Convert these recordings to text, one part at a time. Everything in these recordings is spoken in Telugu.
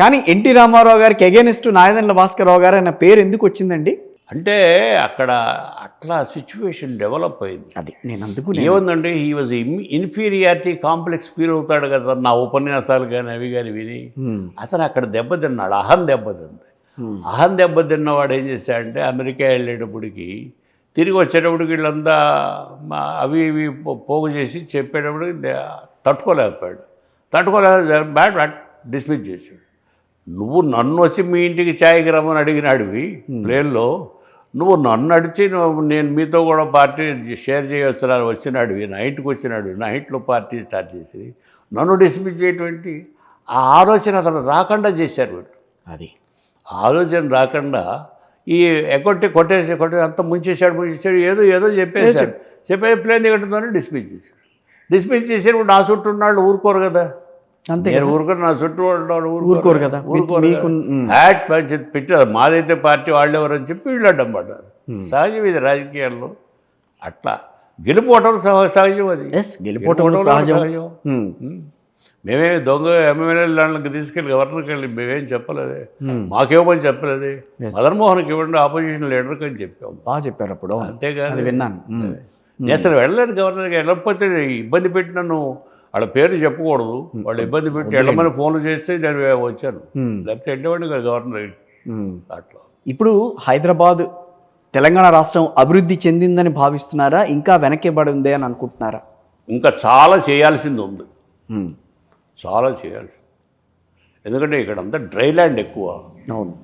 కానీ ఎన్టీ రామారావు గారికి ఎగెనిస్ట్ నాయదండ్ల భాస్కరరావు గారు అన్న పేరు ఎందుకు వచ్చిందండి? అంటే అక్కడ అట్లా సిచ్యువేషన్ డెవలప్ అయింది. అది నేను అందుకు ఏముందండి, he was inferiority complex feel అవుతాడు కదా నా ఉపన్యాసాలు కానీ అవి కానీ విని. అతను అక్కడ దెబ్బతిన్నాడు, అహం దెబ్బతింది. అహం దెబ్బతిన్నవాడు ఏం చేశాడంటే అమెరికా వెళ్ళేటప్పటికి తిరిగి వచ్చేటప్పటికి వీళ్ళంతా అవి ఇవి పోగు చేసి చెప్పేటప్పటికి తట్టుకోలేకపోయాడు. బ్యాడ్ డిస్మిస్ చేశాడు. నువ్వు నన్ను వచ్చి మీ ఇంటికి ఛాయ్కి రమ్మని అడిగినాడివి ప్లేన్లో, నువ్వు నన్ను అడిచి నేను మీతో కూడా పార్టీ షేర్ చేయవచ్చున్నాను వచ్చినాడివి, నా ఇంటికి వచ్చినాడు, నా ఇంట్లో పార్టీ స్టార్ట్ చేసి నన్ను డిస్మిస్ చేయటువంటి ఆ ఆలోచన అతను రాకుండా చేశారు వీళ్ళు. అది ఆలోచన రాకుండా ఈ కొట్టేసి అంతా ముంచేశాడు ఏదో చెప్పేసి ప్లేన్ దిగటంతోనే డిస్మిస్ చేశాడు. డిస్మిస్ చేసేప్పుడు నా చుట్టూ ఉన్నాళ్ళు ఊరుకోరు కదా, అంతే నేను ఊరుకొని నా చుట్టూ వాళ్ళు ఊరుకోరు కదా, హ్యాట్ పెట్టారు. మాదైతే పార్టీ వాళ్ళెవరని చెప్పి వీళ్ళు అడ్డం పడ్డారు. సహజం ఇది రాజకీయాల్లో, అట్లా గెలిపోవటం సహజం. అది గెలిపోవటం సహజం. మేమేమి దొంగ ఎమ్మెల్యేలకు తీసుకెళ్ళి గవర్నర్కి వెళ్ళి మేమేం చెప్పలేదే, మాకేమని చెప్పలేదే, మదన్మోహన్కి ఇవ్వండి ఆపోజిషన్ లీడర్కి అని చెప్పాము. బాగా చెప్పారు అప్పుడు, అంతేగాని విన్నాను. నేను అసలు వెళ్ళలేదు గవర్నర్కి. వెళ్ళకపోతే ఇబ్బంది పెట్టి నన్ను వాళ్ళ పేరు చెప్పకూడదు, వాళ్ళు ఇబ్బంది పెట్టి వెళ్ళమని ఫోన్లు చేస్తే నేను వచ్చాను, లేకపోతే వెళ్ళేవాడిని కదా గవర్నర్. అట్లా ఇప్పుడు హైదరాబాద్ తెలంగాణ రాష్ట్రం అభివృద్ధి చెందిందని భావిస్తున్నారా, ఇంకా వెనకబడి ఉంది అని అనుకుంటున్నారా? ఇంకా చాలా చేయాల్సింది ఉంది, చాలా చేయాల్సింది. ఎందుకంటే ఇక్కడ అంతా డ్రై ల్యాండ్ ఎక్కువ, అవును,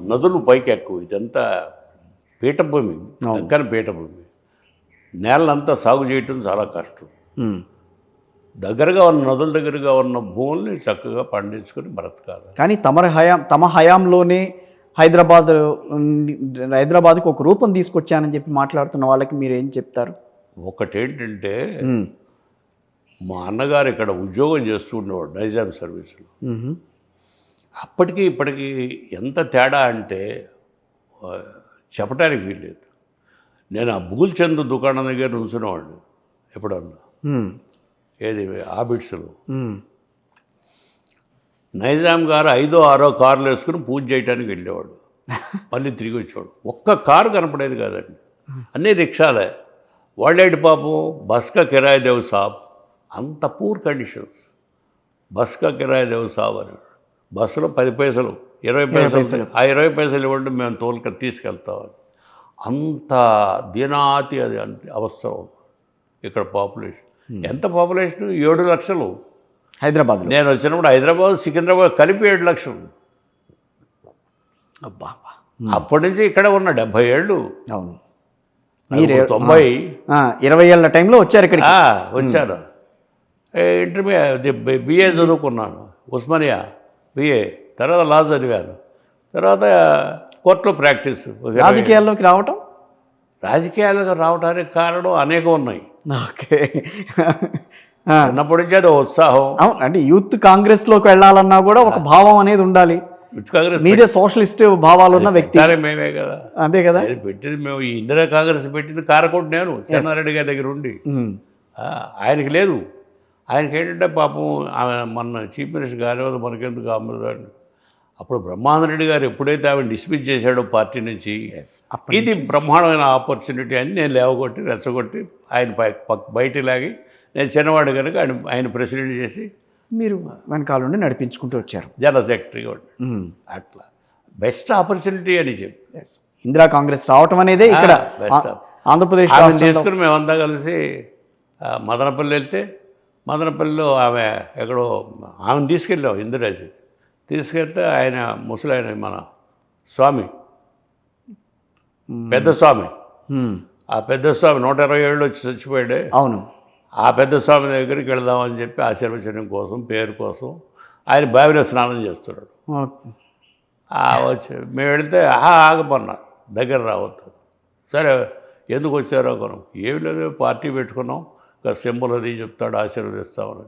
నదులు పైకి ఎక్కువ, ఇదంతా పీఠభూమి, దగ్గర పీఠభూమి. నేలంతా సాగు చేయటం చాలా కష్టం. దగ్గరగా ఉన్న నదుల దగ్గరగా ఉన్న భూముల్ని చక్కగా పండించుకొని బ్రతకాలి. కానీ తమ హయాంలోనే హైదరాబాద్కి ఒక రూపం తీసుకొచ్చానని చెప్పి మాట్లాడుతున్న వాళ్ళకి మీరు ఏం చెప్తారు? ఒకటేంటంటే మా అన్నగారు ఇక్కడ ఉద్యోగం చేస్తూ ఉండేవాడు నైజాం సర్వీసులో. అప్పటికి ఇప్పటికీ ఎంత తేడా అంటే చెప్పడానికి వీల్లేదు. నేను ఆ బుగుల్చంద్ దుకాణం దగ్గర నుంచునేవాడిని ఎప్పుడన్నా, ఏది ఆబిడ్స్లో. నైజాం గారు 5, 6 కార్లు వేసుకుని పూజ చేయడానికి వెళ్ళేవాడు, మళ్ళీ తిరిగి వచ్చేవాడు. ఒక్క కారు కనపడేది కాదండి, అన్నీ రిక్షాలే. వాళ్ళేటి పాపం బస్కా కిరాయి దేవ్ సాబ్, అంత పూర్ కండిషన్స్. బస్కా కిరాయి దేవ్ సాబ్ అని బస్సులో 10 పైసలు 20 పైసలు, ఆ 20 పైసలు ఇవ్వండి మేము తీసుకెళ్తామని. అంత దినాతి అది అవసరం. ఇక్కడ పాపులేషన్ ఎంత పాపులేషన్? 7 లక్షలు హైదరాబాద్. నేను వచ్చినప్పుడు హైదరాబాద్ సికింద్రాబాద్ కలిపి 7 లక్షలు. అబ్బా, అప్పటి నుంచి ఇక్కడ ఉన్న 70 ఏళ్ళు. అవును, 90 20 ఏళ్ళ టైంలో వచ్చారు ఇక్కడికి. వచ్చాను. ఇంటర్మీడియట్ బిఏ చదువుకున్నాను, ఉస్మానియా బిఏ. తర్వాత లా చదివాను. తర్వాత కోర్టులో ప్రాక్టీస్. రాజకీయాల్లోకి రావడానికి కారణం అనేకం ఉన్నాయి. ఓకే, చిన్నప్పటి నుంచి అది ఉత్సాహం. అవును, అంటే యూత్ కాంగ్రెస్లోకి వెళ్ళాలన్నా కూడా ఒక భావం అనేది ఉండాలి. యూత్ కాంగ్రెస్ మీరే సోషలిస్ట్ భావాలు ఉన్న వ్యక్తి. మేమే కదా, అంతే కదా. పెట్టింది మేము, ఈ ఇందిరా కాంగ్రెస్ పెట్టింది కారకోటి నేను చెన్నారెడ్డి గారి దగ్గర ఉండి. ఆయనకి లేదు. ఆయనకి ఏంటంటే పాపం మన చీఫ్ మినిస్టర్ గారు మనకెందుకు అమృతాన్ని. అప్పుడు బ్రహ్మానందరెడ్డి గారు ఎప్పుడైతే ఆమె డిస్మిస్ చేశాడో పార్టీ నుంచి, ఇది బ్రహ్మాండమైన ఆపర్చునిటీ అని నేను లేవగొట్టి రెచ్చగొట్టి ఆయన బయటికి లాగి, నేను చిన్నవాడు కనుక ఆయన ప్రెసిడెంట్ చేసి మీరు వెనకాల నుండి నడిపించుకుంటూ వచ్చారు, జనరల్ సెక్రటరీగా. అట్లా బెస్ట్ ఆపర్చునిటీ అని చెప్పి ఇందిరా కాంగ్రెస్ రావటం అనేది ఇక్కడ ఆంధ్రప్రదేశ్ తీసుకుని మేమంతా కలిసి మదనపల్లి వెళ్తే, మదనపల్లిలో ఆమె ఎక్కడో ఆమెను తీసుకెళ్ళాం, ఇందిరాజీ తీసుకెళ్తే ఆయన ముసలాయన మన స్వామి, పెద్ద స్వామి, ఆ పెద్ద స్వామి 120 ఏళ్ళు వచ్చి చచ్చిపోయాడే. అవును, ఆ పెద్ద స్వామి దగ్గరికి వెళదామని చెప్పి ఆశీర్వచనం కోసం, పేరు కోసం ఆయన బావిలో స్నానం చేస్తున్నాడు. వచ్చి మేము వెళితే ఆగమన్నారు, దగ్గర రావద్దు. సరే ఎందుకు వచ్చారో కొనం, ఏమి లేదు పార్టీ పెట్టుకున్నాం, ఒక సింబల్ అది చెప్తాడు, ఆశీర్వదిస్తామని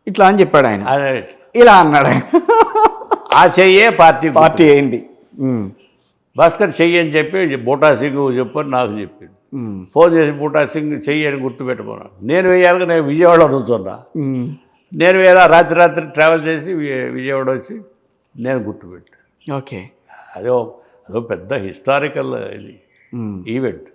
ఇట్లా అని చెప్పాడు ఆయన. ఆయన ఇలా అన్నాడు, ఆ చెయ్యే పార్టీ అయింది. భాస్కర్ చెయ్యి అని చెప్పి బూటా సింగ్ చెప్పని నాకు చెప్పింది. ఫోన్ చేసి బూటా సింగ్ చెయ్యి అని గుర్తుపెట్టుకున్నాను. నేను వేయాలిగా, నేను విజయవాడలో నుంచున్నా. నేను వేయాలి, రాత్రి ట్రావెల్ చేసి విజయవాడ వచ్చి నేను గుర్తుపెట్టాను. ఓకే. అదో అదో పెద్ద హిస్టారికల్ ఇది ఈవెంట్.